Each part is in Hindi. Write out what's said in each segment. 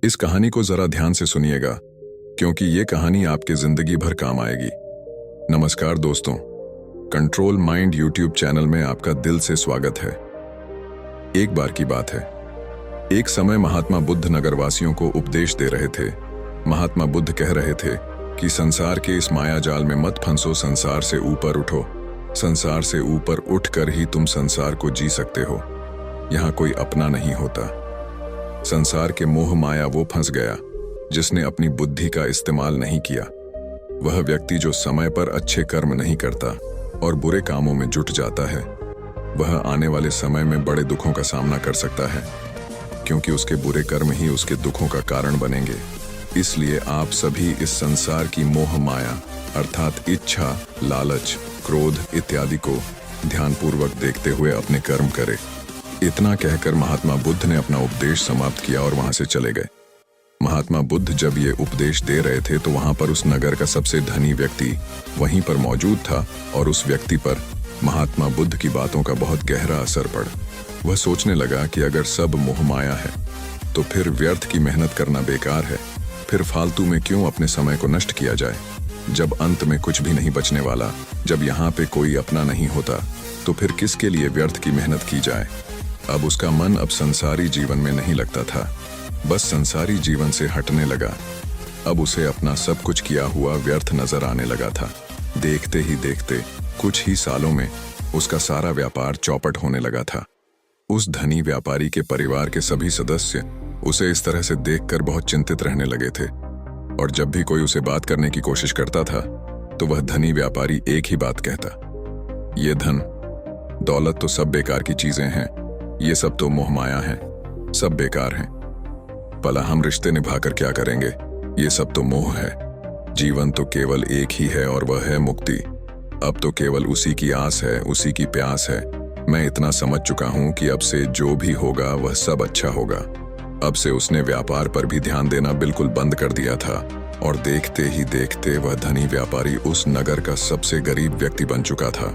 इस कहानी को जरा ध्यान से सुनिएगा, क्योंकि ये कहानी आपके जिंदगी भर काम आएगी। नमस्कार दोस्तों, कंट्रोल माइंड यूट्यूब चैनल में आपका दिल से स्वागत है। एक बार की बात है, एक समय महात्मा बुद्ध नगरवासियों को उपदेश दे रहे थे। महात्मा बुद्ध कह रहे थे कि संसार के इस माया जाल में मत फंसो, संसार से ऊपर उठो। संसार से ऊपर उठकर ही तुम संसार को जी सकते हो। यहाँ कोई अपना नहीं होता। संसार के मोह माया वो फंस गया जिसने अपनी बुद्धि का इस्तेमाल नहीं किया। वह व्यक्ति जो समय पर अच्छे कर्म नहीं करता और बुरे कामों में जुट जाता है, वह आने वाले समय में बड़े दुखों का सामना कर सकता है, क्योंकि उसके बुरे कर्म ही उसके दुखों का कारण बनेंगे। इसलिए आप सभी इस संसार की मोह माया अर्थात इच्छा, लालच, क्रोध इत्यादि को ध्यानपूर्वक देखते हुए अपने कर्म करें। इतना कहकर महात्मा बुद्ध ने अपना उपदेश समाप्त किया और वहां से चले गए। महात्मा बुद्ध जब ये उपदेश दे रहे थे तो वहां पर उस नगर का सबसे धनी व्यक्ति वहीं पर मौजूद था और उस व्यक्ति पर महात्मा बुद्ध की बातों का बहुत गहरा असर पड़ा। वह सोचने लगा कि अगर सब मोह माया है तो फिर व्यर्थ की मेहनत करना बेकार है। फिर फालतू में क्यों अपने समय को नष्ट किया जाए, जब अंत में कुछ भी नहीं बचने वाला। जब यहाँ पे कोई अपना नहीं होता तो फिर किसके लिए व्यर्थ की मेहनत की जाए। अब उसका मन अब संसारी जीवन में नहीं लगता था, बस संसारी जीवन से हटने लगा। अब उसे अपना सब कुछ किया हुआ व्यर्थ नजर आने लगा था। देखते ही देखते कुछ ही सालों में उसका सारा व्यापार चौपट होने लगा था। उस धनी व्यापारी के परिवार के सभी सदस्य उसे इस तरह से देखकर बहुत चिंतित रहने लगे थे, और जब भी कोई उसे बात करने की कोशिश करता था तो वह धनी व्यापारी एक ही बात कहता, ये धन दौलत तो सब बेकार की चीजें हैं, ये सब तो मोह माया है, सब बेकार हैं। भला हम रिश्ते निभाकर क्या करेंगे, ये सब तो मोह है। जीवन तो केवल एक ही है और वह है मुक्ति। अब तो केवल उसी की आस है, उसी की प्यास है। मैं इतना समझ चुका हूं कि अब से जो भी होगा वह सब अच्छा होगा। अब से उसने व्यापार पर भी ध्यान देना बिल्कुल बंद कर दिया था, और देखते ही देखते वह धनी व्यापारी उस नगर का सबसे गरीब व्यक्ति बन चुका था।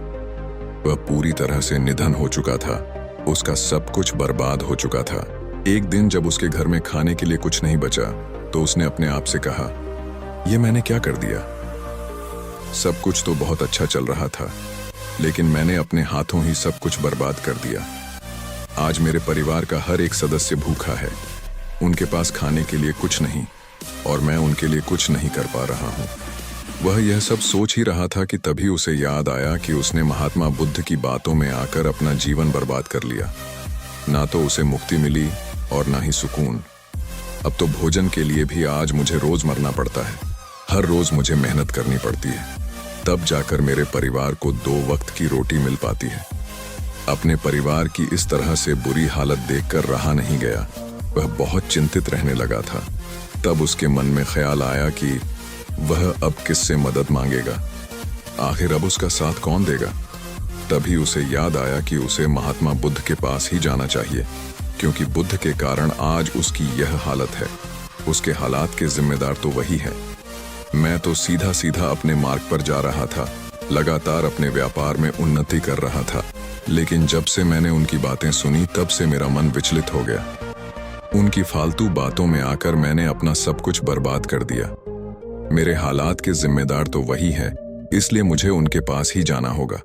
वह पूरी तरह से निधन हो चुका था, उसका सब कुछ बर्बाद हो चुका था। एक दिन जब उसके घर में खाने के लिए कुछ नहीं बचा तो उसने अपने आप से कहा, यह मैंने क्या कर दिया। सब कुछ तो बहुत अच्छा चल रहा था, लेकिन मैंने अपने हाथों ही सब कुछ बर्बाद कर दिया। आज मेरे परिवार का हर एक सदस्य भूखा है, उनके पास खाने के लिए कुछ नहीं, और मैं उनके लिए कुछ नहीं कर पा रहा हूँ। वह यह सब सोच ही रहा था कि तभी उसे याद आया कि उसने महात्मा बुद्ध की बातों में आकर अपना जीवन बर्बाद कर लिया। ना तो उसे मुक्ति मिली और ना ही सुकून। अब तो भोजन के लिए भी आज मुझे रोज मरना पड़ता है। हर रोज मुझे मेहनत करनी पड़ती है, तब जाकर मेरे परिवार को 2 वक्त की रोटी मिल पाती है। अपने परिवार की इस तरह से बुरी हालत देखकर रहा नहीं गया। वह बहुत चिंतित रहने लगा था। तब उसके मन में ख्याल आया कि वह अब किससे मदद मांगेगा, आखिर अब उसका साथ कौन देगा। तभी उसे याद आया कि उसे महात्मा बुद्ध के पास ही जाना चाहिए, क्योंकि बुद्ध के कारण आज उसकी यह हालत है। उसके हालात के जिम्मेदार तो वही है। मैं तो सीधा सीधा अपने मार्ग पर जा रहा था, लगातार अपने व्यापार में उन्नति कर रहा था, लेकिन जब से मैंने उनकी बातें सुनी तब से मेरा मन विचलित हो गया। उनकी फालतू बातों में आकर मैंने अपना सब कुछ बर्बाद कर दिया। मेरे हालात के जिम्मेदार तो वही है, इसलिए मुझे उनके पास ही जाना होगा।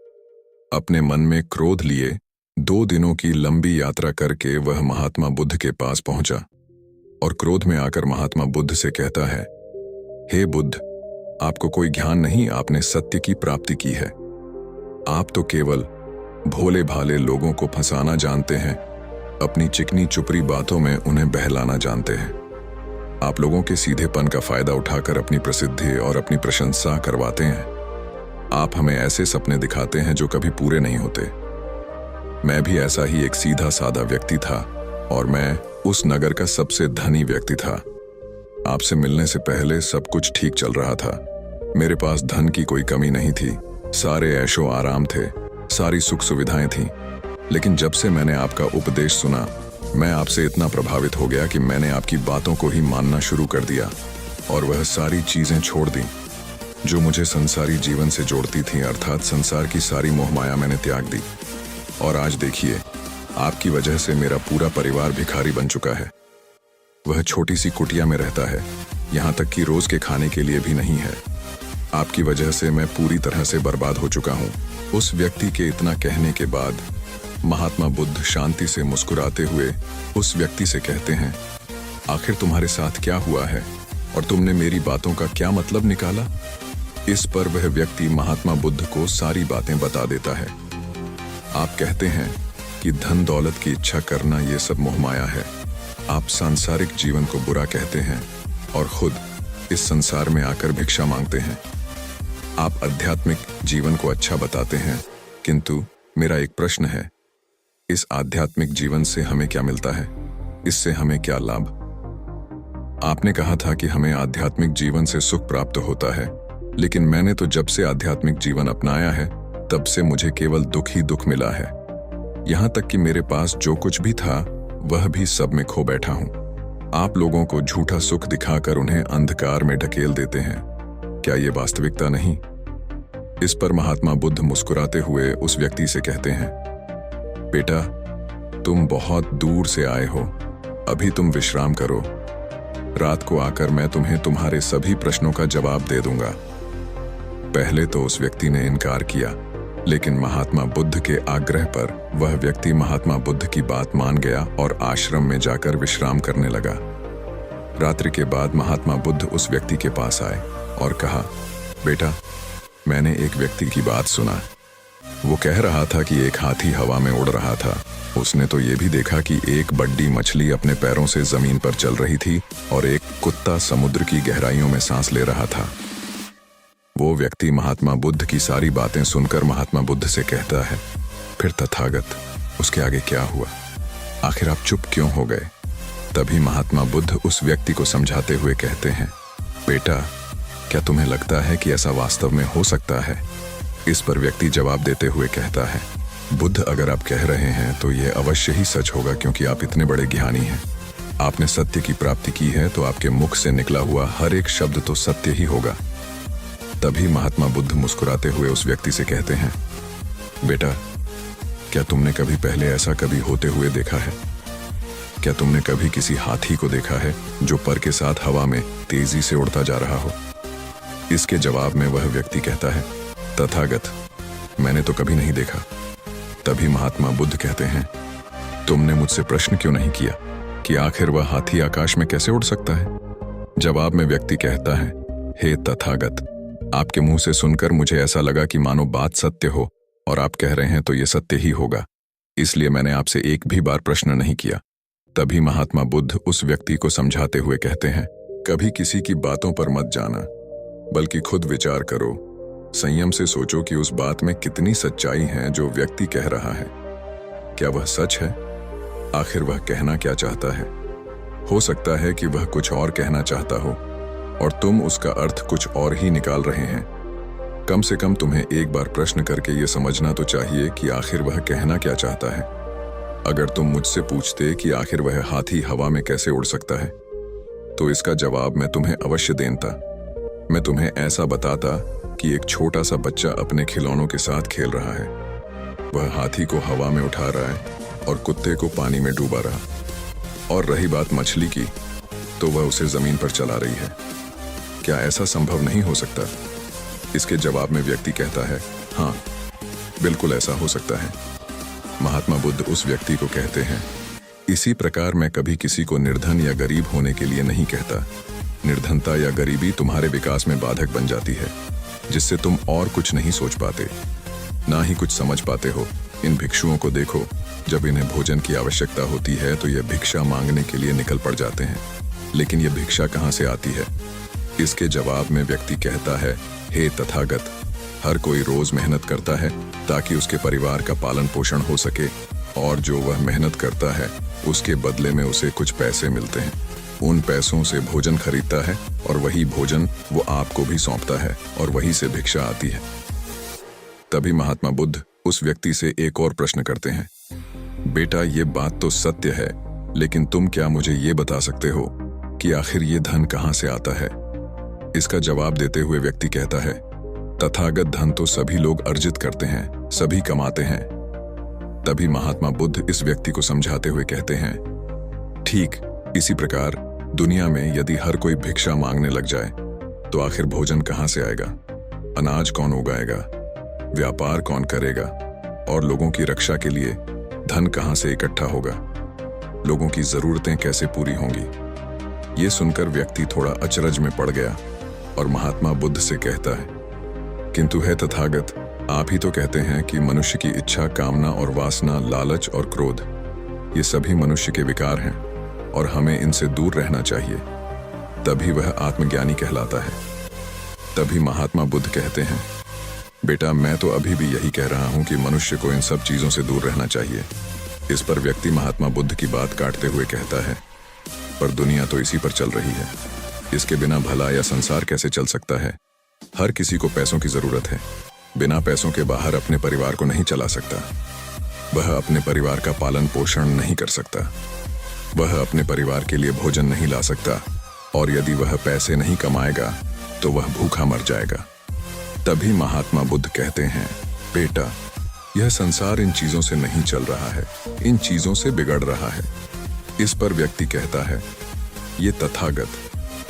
अपने मन में क्रोध लिए 2 दिनों की लंबी यात्रा करके वह महात्मा बुद्ध के पास पहुंचा, और क्रोध में आकर महात्मा बुद्ध से कहता है, हे बुद्ध, आपको कोई ज्ञान नहीं, आपने सत्य की प्राप्ति की है। आप तो केवल भोले भाले लोगों को फंसाना जानते हैं, अपनी चिकनी चुपड़ी बातों में उन्हें बहलाना जानते हैं। आप लोगों के सीधेपन का फायदा उठाकर अपनी प्रसिद्धि और अपनी प्रशंसा करवाते हैं। आप हमें ऐसे सपने दिखाते हैं जो कभी पूरे नहीं होते। मैं भी ऐसा ही एक सीधा साधा व्यक्ति था, और मैं उस नगर का सबसे धनी व्यक्ति था। आपसे मिलने से पहले सब कुछ ठीक चल रहा था। मेरे पास धन की कोई कमी नहीं थी, सारे ऐशो आराम थे, सारी सुख सुविधाएं थीं। लेकिन जब से मैंने आपका उपदेश सुना, मैं आपसे इतना प्रभावित हो गया कि मैंने आपकी बातों को ही मानना शुरू कर दिया, और वह सारी चीजें छोड़ दी जो मुझे संसारी जीवन से जोड़ती थीं, अर्थात संसार की सारी मोहमाया मैंने त्याग दी। और आज देखिए, आपकी वजह से मेरा पूरा परिवार भिखारी बन चुका है। वह छोटी सी कुटिया में रहता है, यहाँ तक कि रोज के खाने के लिए भी नहीं है। आपकी वजह से मैं पूरी तरह से बर्बाद हो चुका हूँ। उस व्यक्ति के इतना कहने के बाद महात्मा बुद्ध शांति से मुस्कुराते हुए उस व्यक्ति से कहते हैं, आखिर तुम्हारे साथ क्या हुआ है और तुमने मेरी बातों का क्या मतलब निकाला? इस पर वह व्यक्ति महात्मा बुद्ध को सारी बातें बता देता है। आप कहते हैं कि धन दौलत की इच्छा करना ये सब मोहमाया है। आप सांसारिक जीवन को बुरा कहते हैं और खुद इस संसार में आकर भिक्षा मांगते हैं। आप आध्यात्मिक जीवन को अच्छा बताते हैं, किंतु मेरा एक प्रश्न है, इस आध्यात्मिक जीवन से हमें क्या मिलता है? इससे हमें क्या लाभ? आपने कहा था कि हमें आध्यात्मिक जीवन से सुख प्राप्त होता है, लेकिन मैंने तो जब से आध्यात्मिक जीवन अपनाया है तब से मुझे केवल दुख ही दुख मिला है। यहाँ तक कि मेरे पास जो कुछ भी था वह भी सब में खो बैठा हूँ। आप लोगों को झूठा सुख दिखाकर उन्हें अंधकार में ढकेल देते हैं। क्या ये वास्तविकता नहीं? इस पर महात्मा बुद्ध मुस्कुराते हुए उस व्यक्ति से कहते हैं, बेटा, तुम बहुत दूर से आए हो, अभी तुम विश्राम करो। रात को आकर मैं तुम्हें तुम्हारे सभी प्रश्नों का जवाब दे दूंगा। पहले तो उस व्यक्ति ने इनकार किया, लेकिन महात्मा बुद्ध के आग्रह पर वह व्यक्ति महात्मा बुद्ध की बात मान गया और आश्रम में जाकर विश्राम करने लगा। रात्रि के बाद महात्मा बुद्ध उस व्यक्ति के पास आए और कहा, बेटा, मैंने एक व्यक्ति की बात सुना। वो कह रहा था कि एक हाथी हवा में उड़ रहा था। उसने तो ये भी देखा कि एक बड़ी मछली अपने पैरों से जमीन पर चल रही थी और एक कुत्ता समुद्र की गहराइयों में सांस ले रहा था। वो व्यक्ति महात्मा बुद्ध की सारी बातें सुनकर महात्मा बुद्ध से कहता है, फिर तथागत, उसके आगे क्या हुआ? आखिर आप चुप क्यों हो गए? तभी महात्मा बुद्ध उस व्यक्ति को समझाते हुए कहते हैं, बेटा, क्या तुम्हें लगता है कि ऐसा वास्तव में हो सकता है? इस पर व्यक्ति जवाब देते हुए कहता है, बुद्ध, अगर आप कह रहे हैं तो यह अवश्य ही सच होगा, क्योंकि आप इतने बड़े ज्ञानी हैं। आपने सत्य की प्राप्ति की है, तो आपके मुख से निकला हुआ हर एक शब्द तो सत्य ही होगा। तभी महात्मा बुद्ध मुस्कुराते हुए उस व्यक्ति से कहते हैं, बेटा, क्या तुमने कभी पहले ऐसा कभी होते हुए देखा है? क्या तुमने कभी किसी हाथी को देखा है जो पर के साथ हवा में तेजी से उड़ता जा रहा हो? इसके जवाब में वह व्यक्ति कहता है, तथागत, मैंने तो कभी नहीं देखा। तभी महात्मा बुद्ध कहते हैं, तुमने मुझसे प्रश्न क्यों नहीं किया कि आखिर वह हाथी आकाश में कैसे उड़ सकता है? जवाब में व्यक्ति कहता है, हे तथागत, आपके मुंह से सुनकर मुझे ऐसा लगा कि मानो बात सत्य हो और आप कह रहे हैं तो ये सत्य ही होगा, इसलिए मैंने आपसे एक भी बार प्रश्न नहीं किया। तभी महात्मा बुद्ध उस व्यक्ति को समझाते हुए कहते हैं, कभी किसी की बातों पर मत जाना, बल्कि खुद विचार करो। संयम से सोचो कि उस बात में कितनी सच्चाई है जो व्यक्ति कह रहा है। क्या वह सच है? आखिर वह कहना क्या चाहता है? हो सकता है कि वह कुछ और कहना चाहता हो और तुम उसका अर्थ कुछ और ही निकाल रहे हैं। कम से कम तुम्हें एक बार प्रश्न करके ये समझना तो चाहिए कि आखिर वह कहना क्या चाहता है। अगर तुम मुझसे पूछते कि आखिर वह हाथी हवा में कैसे उड़ सकता है, तो इसका जवाब मैं तुम्हें अवश्य देता। मैं तुम्हें ऐसा बताता कि एक छोटा सा बच्चा अपने खिलौनों के साथ खेल रहा है। वह हाथी को हवा में उठा रहा है और कुत्ते को पानी में डूबा रहा। और रही बात मछली की, तो वह उसे जमीन पर चला रही है। क्या ऐसा संभव नहीं हो सकता? इसके जवाब में व्यक्ति कहता है, हाँ, बिल्कुल ऐसा हो सकता है। महात्मा बुद्ध उस व्यक्ति को कहते हैं, इसी प्रकार मैं कभी किसी को निर्धन या गरीब होने के लिए नहीं कहता। निर्धनता या गरीबी तुम्हारे विकास में बाधक बन जाती है, जिससे तुम और कुछ नहीं सोच पाते, ना ही कुछ समझ पाते हो। इन भिक्षुओं को देखो, जब इन्हें भोजन की आवश्यकता होती है तो ये भिक्षा मांगने के लिए निकल पड़ जाते हैं, लेकिन ये भिक्षा कहाँ से आती है? इसके जवाब में व्यक्ति कहता है, हे तथागत, हर कोई रोज मेहनत करता है ताकि उसके परिवार का पालन पोषण हो सके, और जो वह मेहनत करता है उसके बदले में उसे कुछ पैसे मिलते हैं। उन पैसों से भोजन खरीदता है और वही भोजन वो आपको भी सौंपता है और वहीं से भिक्षा आती है। तभी महात्मा बुद्ध उस व्यक्ति से एक और प्रश्न करते हैं, बेटा, ये बात तो सत्य है, लेकिन तुम क्या मुझे ये बता सकते हो कि आखिर ये धन कहाँ से आता है? इसका जवाब देते हुए व्यक्ति कहता है, तथागत, धन तो सभी लोग अर्जित करते हैं, सभी कमाते हैं। तभी महात्मा बुद्ध इस व्यक्ति को समझाते हुए कहते हैं, ठीक इसी प्रकार दुनिया में यदि हर कोई भिक्षा मांगने लग जाए तो आखिर भोजन कहाँ से आएगा? अनाज कौन उगाएगा? व्यापार कौन करेगा? और लोगों की रक्षा के लिए धन कहाँ से इकट्ठा होगा? लोगों की जरूरतें कैसे पूरी होंगी? ये सुनकर व्यक्ति थोड़ा अचरज में पड़ गया और महात्मा बुद्ध से कहता है, किंतु है तथागत, आप ही तो कहते हैं कि मनुष्य की इच्छा, कामना और वासना, लालच और क्रोध, ये सभी मनुष्य के विकार हैं और हमें इनसे दूर रहना चाहिए, तभी वह आत्मज्ञानी कहलाता है। तभी महात्मा बुद्ध कहते हैं, बेटा मैं तो अभी भी यही कह रहा हूं कि मनुष्य को इन सब चीजों से दूर रहना चाहिए। इस पर व्यक्ति महात्मा बुद्ध की बात काटते हुए कहता है, पर दुनिया तो इसी पर चल रही है, इसके बिना भला या संसार कैसे चल सकता है? हर किसी को पैसों की जरूरत है, बिना पैसों के बाहर अपने परिवार को नहीं चला सकता। वह अपने परिवार का पालन पोषण नहीं कर सकता, वह अपने परिवार के लिए भोजन नहीं ला सकता, और यदि वह पैसे नहीं कमाएगा तो वह भूखा मर जाएगा। तभी महात्मा बुद्ध कहते हैं, बेटा यह संसार इन चीजों से नहीं चल रहा है, इन चीजों से बिगड़ रहा है। इस पर व्यक्ति कहता है, ये तथागत,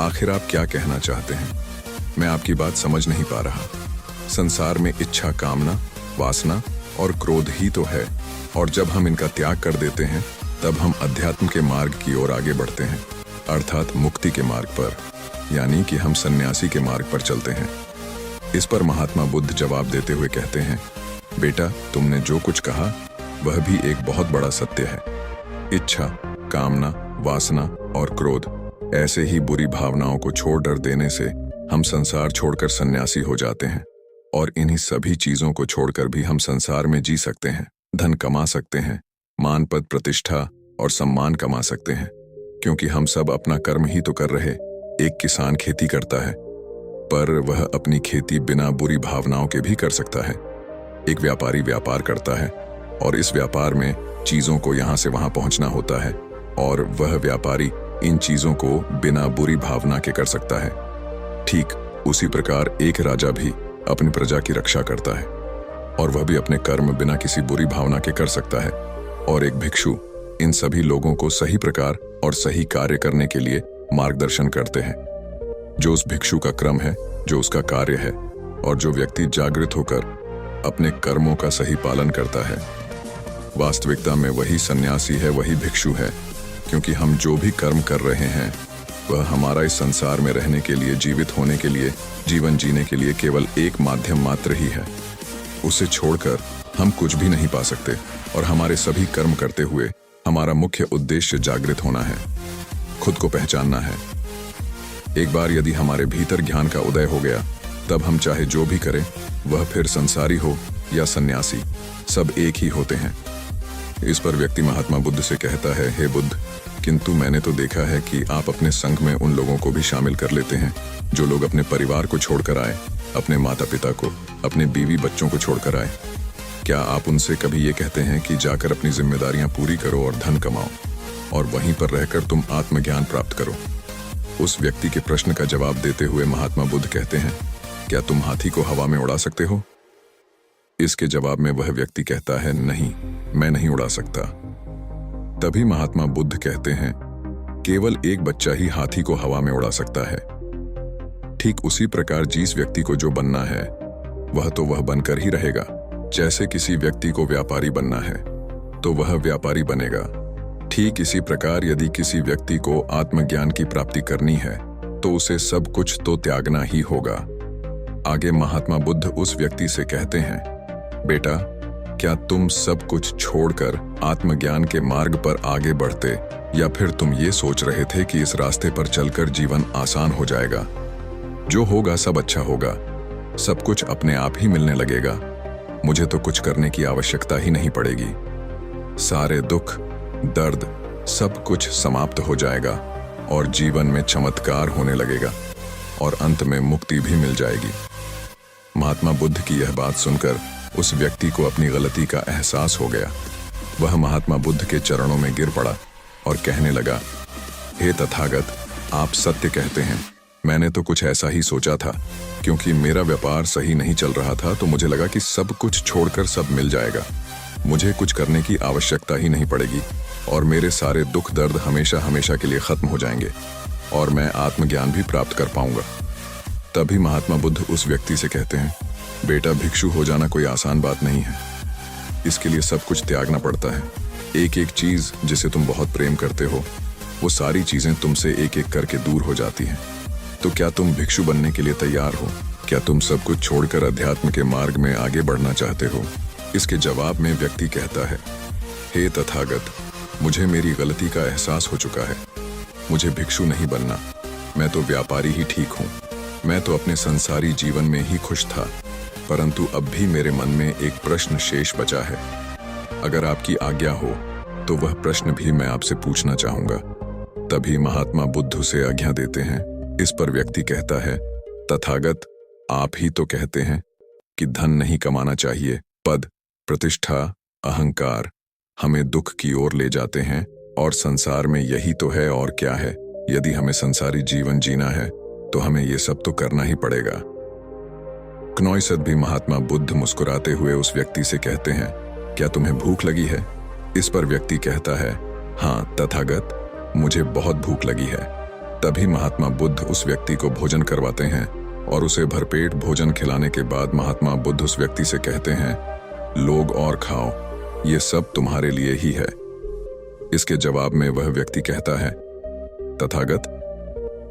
आखिर आप क्या कहना चाहते हैं? मैं आपकी बात समझ नहीं पा रहा। संसार में इच्छा, कामना, वासना और क्रोध ही तो है, और जब हम इनका त्याग कर देते हैं तब हम अध्यात्म के मार्ग की ओर आगे बढ़ते हैं, अर्थात मुक्ति के मार्ग पर, यानी कि हम सन्यासी के मार्ग पर चलते हैं। इस पर महात्मा बुद्ध जवाब देते हुए कहते हैं, बेटा तुमने जो कुछ कहा वह भी एक बहुत बड़ा सत्य है। इच्छा, कामना, वासना और क्रोध ऐसे ही बुरी भावनाओं को छोड़ कर देने से हम संसार छोड़कर सन्यासी हो जाते हैं, और इन्हीं सभी चीजों को छोड़कर भी हम संसार में जी सकते हैं, धन कमा सकते हैं, मान, पद, प्रतिष्ठा और सम्मान कमा सकते हैं, क्योंकि हम सब अपना कर्म ही तो कर रहे। एक किसान खेती करता है, पर वह अपनी खेती बिना बुरी भावनाओं के भी कर सकता है। एक व्यापारी व्यापार करता है, और इस व्यापार में चीजों को यहाँ से वहां पहुंचना होता है, और वह व्यापारी इन चीजों को बिना बुरी भावना के कर सकता है। ठीक उसी प्रकार एक राजा भी अपनी प्रजा की रक्षा करता है, और वह भी अपने कर्म बिना किसी बुरी भावना के कर सकता है। और एक भिक्षु इन सभी लोगों को सही प्रकार और सही कार्य करने के लिए मार्गदर्शन करते हैं। जो उस भिक्षु का क्रम है, जो उसका कार्य है, और जो व्यक्ति जागृत होकर अपने कर्मों का सही पालन करता है, वास्तविकता में वही सन्यासी है, वही भिक्षु है, क्योंकि हम जो भी कर्म कर रहे हैं वह हमारा इस संसार में रहने के लिए, जीवित होने के लिए, जीवन जीने के लिए केवल एक माध्यम मात्र ही है। उसे छोड़कर हम कुछ भी नहीं पा सकते, और हमारे सभी कर्म करते हुए हमारा मुख्य उद्देश्य जागृत होना है, खुद को पहचानना है। एक बार यदि हमारे भीतर ज्ञान का उदय हो गया, तब हम चाहे जो भी करें, वह फिर संसारी हो या सन्यासी, सब एक ही होते हैं। इस पर व्यक्ति महात्मा बुद्ध से कहता है, हे बुद्ध, किंतु मैंने तो देखा है कि आप अपने संग में उन लोगों को भी शामिल कर लेते हैं जो लोग अपने परिवार को छोड़कर आए, अपने माता पिता को, अपने बीवी बच्चों को छोड़कर आए। क्या आप उनसे कभी ये कहते हैं कि जाकर अपनी जिम्मेदारियां पूरी करो और धन कमाओ, और वहीं पर रहकर तुम आत्मज्ञान प्राप्त करो? उस व्यक्ति के प्रश्न का जवाब देते हुए महात्मा बुद्ध कहते हैं, क्या तुम हाथी को हवा में उड़ा सकते हो? इसके जवाब में वह व्यक्ति कहता है, नहीं, मैं नहीं उड़ा सकता। तभी महात्मा बुद्ध कहते हैं, केवल एक बच्चा ही हाथी को हवा में उड़ा सकता है। ठीक उसी प्रकार जिस व्यक्ति को जो बनना है वह तो वह बनकर ही रहेगा। जैसे किसी व्यक्ति को व्यापारी बनना है तो वह व्यापारी बनेगा, ठीक इसी प्रकार यदि किसी व्यक्ति को आत्मज्ञान की प्राप्ति करनी है तो उसे सब कुछ तो त्यागना ही होगा। आगे महात्मा बुद्ध उस व्यक्ति से कहते हैं, बेटा क्या तुम सब कुछ छोड़कर आत्मज्ञान के मार्ग पर आगे बढ़ते, या फिर तुम ये सोच रहे थे कि इस रास्ते पर चलकर जीवन आसान हो जाएगा? जो होगा सब अच्छा होगा, सब कुछ अपने आप ही मिलने लगेगा, मुझे तो कुछ करने की आवश्यकता ही नहीं पड़ेगी। सारे दुख, दर्द, सब कुछ समाप्त हो जाएगा और जीवन में चमत्कार होने लगेगा, और अंत में मुक्ति भी मिल जाएगी। महात्मा बुद्ध की यह बात सुनकर उस व्यक्ति को अपनी गलती का एहसास हो गया। वह महात्मा बुद्ध के चरणों में गिर पड़ा और कहने लगा, हे तथागत, आप सत्य कहते हैं, मैंने तो कुछ ऐसा ही सोचा था, क्योंकि मेरा व्यापार सही नहीं चल रहा था तो मुझे लगा कि सब कुछ छोड़कर सब मिल जाएगा, मुझे कुछ करने की आवश्यकता ही नहीं पड़ेगी और मेरे सारे दुख दर्द हमेशा हमेशा के लिए खत्म हो जाएंगे। और मैं आत्मज्ञान भी प्राप्त कर पाऊंगा। तभी महात्मा बुद्ध उस व्यक्ति से कहते हैं, बेटा, भिक्षु हो जाना कोई आसान बात नहीं है। इसके लिए सब कुछ त्यागना पड़ता है। एक एक चीज जिसे तुम बहुत प्रेम करते हो, वो सारी चीजें तुमसे एक एक करके दूर हो जाती हैं। तो क्या तुम भिक्षु बनने के लिए तैयार हो? क्या तुम सब कुछ छोड़कर अध्यात्म के मार्ग में आगे बढ़ना चाहते हो? इसके जवाब में व्यक्ति कहता है, हे तथागत, मुझे मेरी गलती का एहसास हो चुका है। मुझे भिक्षु नहीं बनना, मैं तो व्यापारी ही ठीक हूँ। मैं तो अपने संसारी जीवन में ही खुश था, परंतु अब भी मेरे मन में एक प्रश्न शेष बचा है। अगर आपकी आज्ञा हो तो वह प्रश्न भी मैं आपसे पूछना चाहूंगा। तभी महात्मा बुद्ध उसे आज्ञा देते हैं। इस पर व्यक्ति कहता है, तथागत, आप ही तो कहते हैं कि धन नहीं कमाना चाहिए। पद, प्रतिष्ठा, अहंकार हमें दुख की ओर ले जाते हैं, और संसार में यही तो है और क्या है। यदि हमें संसारी जीवन जीना है तो हमें ये सब तो करना ही पड़ेगा। क्नोइसत भी महात्मा बुद्ध मुस्कुराते हुए उस व्यक्ति से कहते हैं, क्या तुम्हें भूख लगी है? इस पर व्यक्ति कहता है, हाँ तथागत, मुझे बहुत भूख लगी है। तभी महात्मा बुद्ध उस व्यक्ति को भोजन करवाते हैं, और उसे भरपेट भोजन खिलाने के बाद महात्मा बुद्ध उस व्यक्ति से कहते हैं, लोग और खाओ, ये सब तुम्हारे लिए ही है। इसके जवाब में वह व्यक्ति कहता है, तथागत,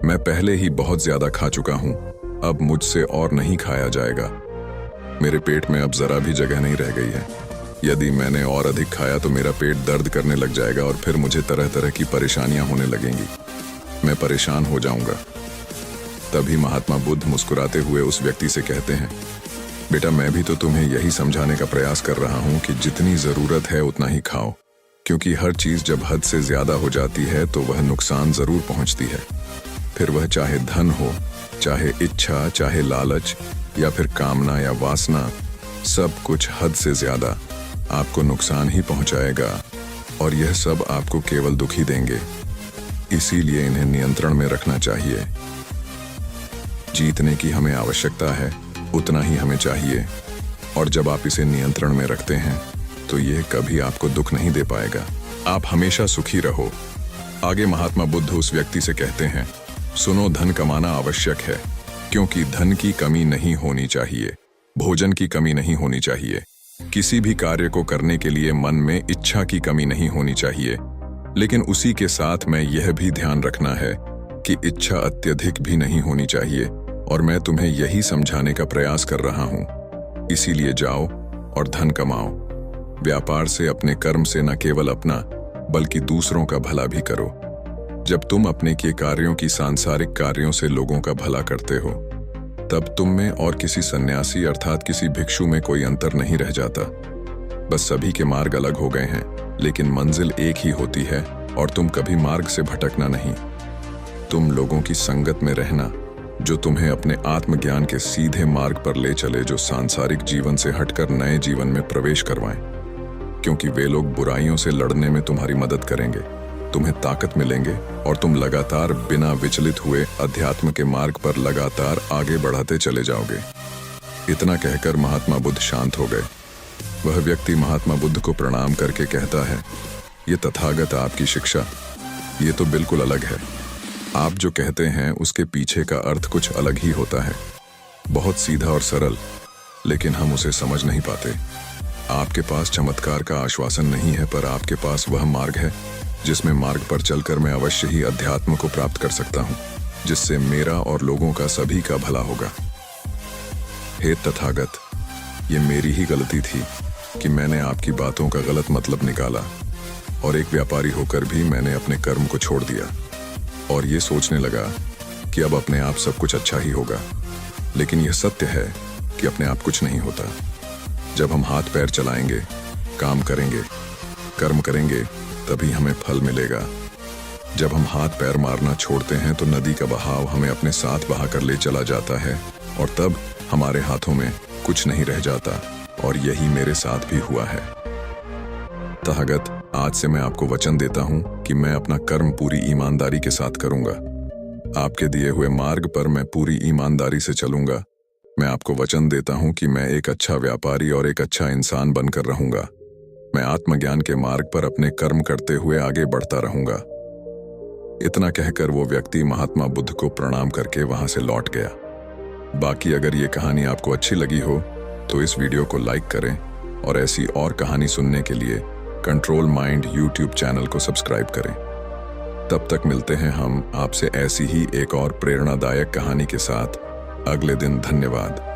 मैं पहले ही बहुत ज्यादा खा चुका हूं, अब मुझसे और नहीं खाया जाएगा। मेरे पेट में अब जरा भी जगह नहीं रह गई है। यदि मैंने और अधिक खाया तो मेरा पेट दर्द करने लग जाएगा और फिर मुझे तरह तरह की परेशानियां होने लगेंगी। मैं परेशान हो जाऊंगा। तभी महात्मा बुद्ध मुस्कुराते हुए उस व्यक्ति से कहते हैं, बेटा, मैं भी तो तुम्हें यही समझाने का प्रयास कर रहा हूं कि जितनी जरूरत है उतना ही खाओ, क्योंकि हर चीज जब हद से ज्यादा हो जाती है तो वह नुकसान जरूर पहुंचती है। फिर वह चाहे धन हो, चाहे इच्छा, चाहे लालच, या फिर कामना या वासना, सब कुछ हद से ज्यादा आपको नुकसान ही पहुंचाएगा, और यह सब आपको केवल दुख ही देंगे। इसीलिए इन्हें नियंत्रण में रखना चाहिए। जीतने की हमें आवश्यकता है, उतना ही हमें चाहिए, और जब आप इसे नियंत्रण में रखते हैं तो यह कभी आपको दुख नहीं दे पाएगा। आप हमेशा सुखी रहो। आगे महात्मा बुद्ध उस व्यक्ति से कहते हैं, सुनो, धन कमाना आवश्यक है, क्योंकि धन की कमी नहीं होनी चाहिए, भोजन की कमी नहीं होनी चाहिए, किसी भी कार्य को करने के लिए मन में इच्छा की कमी नहीं होनी चाहिए। लेकिन उसी के साथ में यह भी ध्यान रखना है कि इच्छा अत्यधिक भी नहीं होनी चाहिए, और मैं तुम्हें यही समझाने का प्रयास कर रहा हूं। इसीलिए जाओ और धन कमाओ। व्यापार से, अपने कर्म से न केवल अपना बल्कि दूसरों का भला भी करो। जब तुम अपने किए कार्यों की सांसारिक कार्यों से लोगों का भला करते हो, तब तुम में और किसी सन्यासी अर्थात किसी भिक्षु में कोई अंतर नहीं रह जाता। बस सभी के मार्ग अलग हो गए हैं, लेकिन मंजिल एक ही होती है, और तुम कभी मार्ग से भटकना नहीं। तुम लोगों की संगत में रहना जो तुम्हें अपने आत्मज्ञान के सीधे मार्ग पर ले चले, जो सांसारिक जीवन से हटकर नए जीवन में प्रवेश करवाएं, क्योंकि वे लोग बुराइयों से लड़ने में तुम्हारी मदद करेंगे, तुम्हें ताकत मिलेंगे, और तुम लगातार बिना विचलित हुए अध्यात्म के मार्ग पर लगातार आगे बढ़ाते चले जाओगे। इतना कहकर महात्मा बुद्ध शांत हो गए। वह व्यक्ति महात्मा बुद्ध को प्रणाम करके कहता है, ये तथागत, आपकी शिक्षा ये तो बिल्कुल अलग है। आप जो कहते हैं उसके पीछे का अर्थ कुछ अलग ही होता है, बहुत सीधा और सरल, लेकिन हम उसे समझ नहीं पाते। आपके पास चमत्कार का आश्वासन नहीं है, पर आपके पास वह मार्ग है जिसमें मार्ग पर चलकर मैं अवश्य ही अध्यात्म को प्राप्त कर सकता हूँ, जिससे मेरा और लोगों का सभी का भला होगा। हे तथागत, ये मेरी ही गलती थी कि मैंने आपकी बातों का गलत मतलब निकाला, और एक व्यापारी होकर भी मैंने अपने कर्म को छोड़ दिया और ये सोचने लगा कि अब अपने आप सब कुछ अच्छा ही होगा। लेकिन यह सत्य है कि अपने आप कुछ नहीं होता। जब हम हाथ पैर चलाएंगे, काम करेंगे, कर्म करेंगे, तभी हमें फल मिलेगा। जब हम हाथ पैर मारना छोड़ते हैं तो नदी का बहाव हमें अपने साथ बहाकर ले चला जाता है, और तब हमारे हाथों में कुछ नहीं रह जाता, और यही मेरे साथ भी हुआ है। तथागत, आज से मैं आपको वचन देता हूं कि मैं अपना कर्म पूरी ईमानदारी के साथ करूंगा। आपके दिए हुए मार्ग पर मैं पूरी ईमानदारी से चलूंगा। मैं आपको वचन देता हूं कि मैं एक अच्छा व्यापारी और एक अच्छा इंसान बनकर रहूंगा। मैं आत्मज्ञान के मार्ग पर अपने कर्म करते हुए आगे बढ़ता रहूंगा। इतना कहकर वो व्यक्ति महात्मा बुद्ध को प्रणाम करके वहां से लौट गया। बाकी अगर ये कहानी आपको अच्छी लगी हो तो इस वीडियो को लाइक करें और ऐसी और कहानी सुनने के लिए कंट्रोल माइंड यूट्यूब चैनल को सब्सक्राइब करें। तब तक मिलते हैं हम आपसे ऐसी ही एक और प्रेरणादायक कहानी के साथ अगले दिन। धन्यवाद।